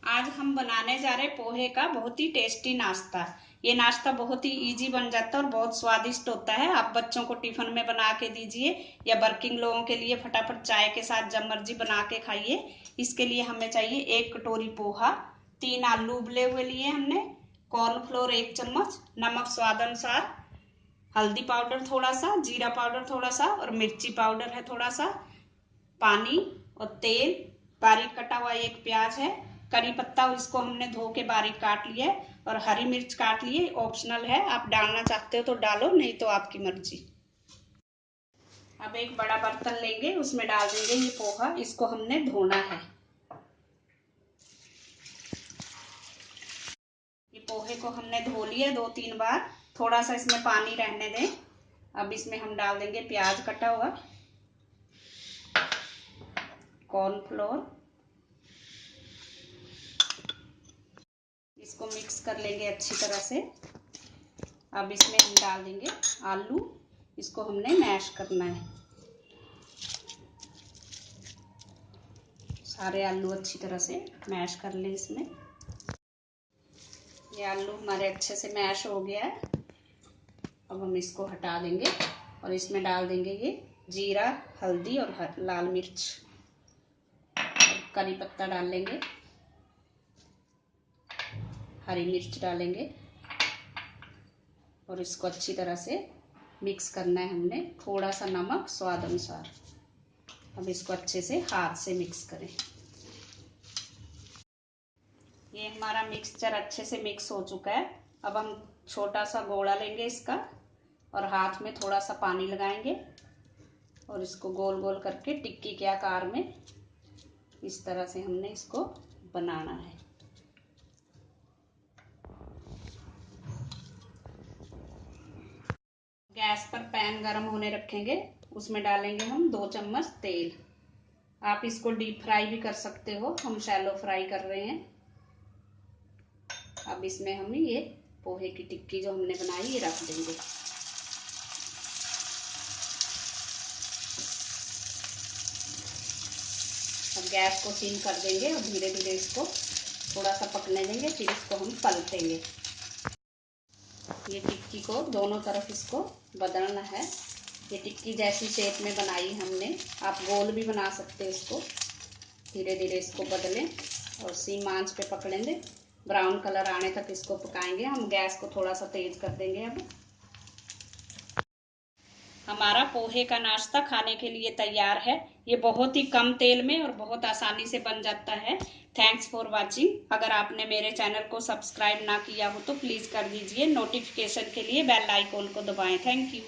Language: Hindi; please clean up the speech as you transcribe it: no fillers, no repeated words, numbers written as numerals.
आज हम बनाने जा रहे पोहे का बहुत ही टेस्टी नाश्ता। ये नाश्ता बहुत ही इजी बन जाता है और बहुत स्वादिष्ट होता है। आप बच्चों को टिफिन में बना के दीजिए या वर्किंग लोगों के लिए फटाफट चाय के साथ जब मर्जी बना के खाइए। इसके लिए हमें चाहिए 1 कटोरी पोहा, 3 आलू उबले हुए लिए हमने, कॉर्नफ्लोर 1 चम्मच, नमक स्वाद अनुसार, हल्दी पाउडर थोड़ा सा, जीरा पाउडर थोड़ा सा और मिर्ची पाउडर है थोड़ा सा, पानी और तेल, बारीक कटा हुआ 1 प्याज है, करी पत्ता इसको हमने धो के बारीक काट लिया है और हरी मिर्च काट लिए, ऑप्शनल है, आप डालना चाहते हो तो डालो, नहीं तो आपकी मर्जी। अब एक बड़ा बर्तन लेंगे, उसमें डाल देंगे ये पोहा, इसको हमने धोना है। ये पोहे को हमने धो लिया 2-3 बार, थोड़ा सा इसमें पानी रहने दें। अब इसमें हम डाल देंगे प्याज कटा हुआ, कॉर्नफ्लोर, इसको मिक्स कर लेंगे अच्छी तरह से। अब इसमें हम डाल देंगे आलू, इसको हमने मैश करना है। सारे आलू अच्छी तरह से मैश कर लें इसमें। ये आलू हमारे अच्छे से मैश हो गया है। अब हम इसको हटा देंगे और इसमें डाल देंगे ये जीरा, हल्दी और लाल मिर्च, करी पत्ता डाल लेंगे, हरी मिर्च डालेंगे और इसको अच्छी तरह से मिक्स करना है हमने। थोड़ा सा नमक स्वाद अनुसार। अब इसको अच्छे से हाथ से मिक्स करें। ये हमारा मिक्सचर अच्छे से मिक्स हो चुका है। अब हम छोटा सा गोला लेंगे इसका और हाथ में थोड़ा सा पानी लगाएंगे और इसको गोल गोल करके टिक्की के आकार में इस तरह से हमने इसको बनाना है। गैस पर पैन गरम होने रखेंगे, उसमें डालेंगे हम 2 चम्मच तेल। आप इसको डीप फ्राई भी कर सकते हो, हम शैलो फ्राई कर रहे हैं। अब इसमें हम ये पोहे की टिक्की जो हमने बनाई ये रख देंगे। अब गैस को सिम कर देंगे और धीरे धीरे इसको थोड़ा सा पकने देंगे, फिर इसको हम पलटेंगे। ये टिक्की को दोनों तरफ इसको बदलना है। ये टिक्की जैसी शेप में बनाई हमने, आप गोल भी बना सकते हो इसको। धीरे धीरे इसको बदलें और सिम आंच पे पकड़ेंगे, ब्राउन कलर आने तक इसको पकाएंगे। हम गैस को थोड़ा सा तेज कर देंगे। अब हमारा पोहे का नाश्ता खाने के लिए तैयार है। ये बहुत ही कम तेल में और बहुत आसानी से बन जाता है। Thanks for watching. अगर आपने मेरे चैनल को सब्सक्राइब ना किया हो तो प्लीज़ कर दीजिए। नोटिफिकेशन के लिए बेल आइकॉन को दबाएं। Thank you.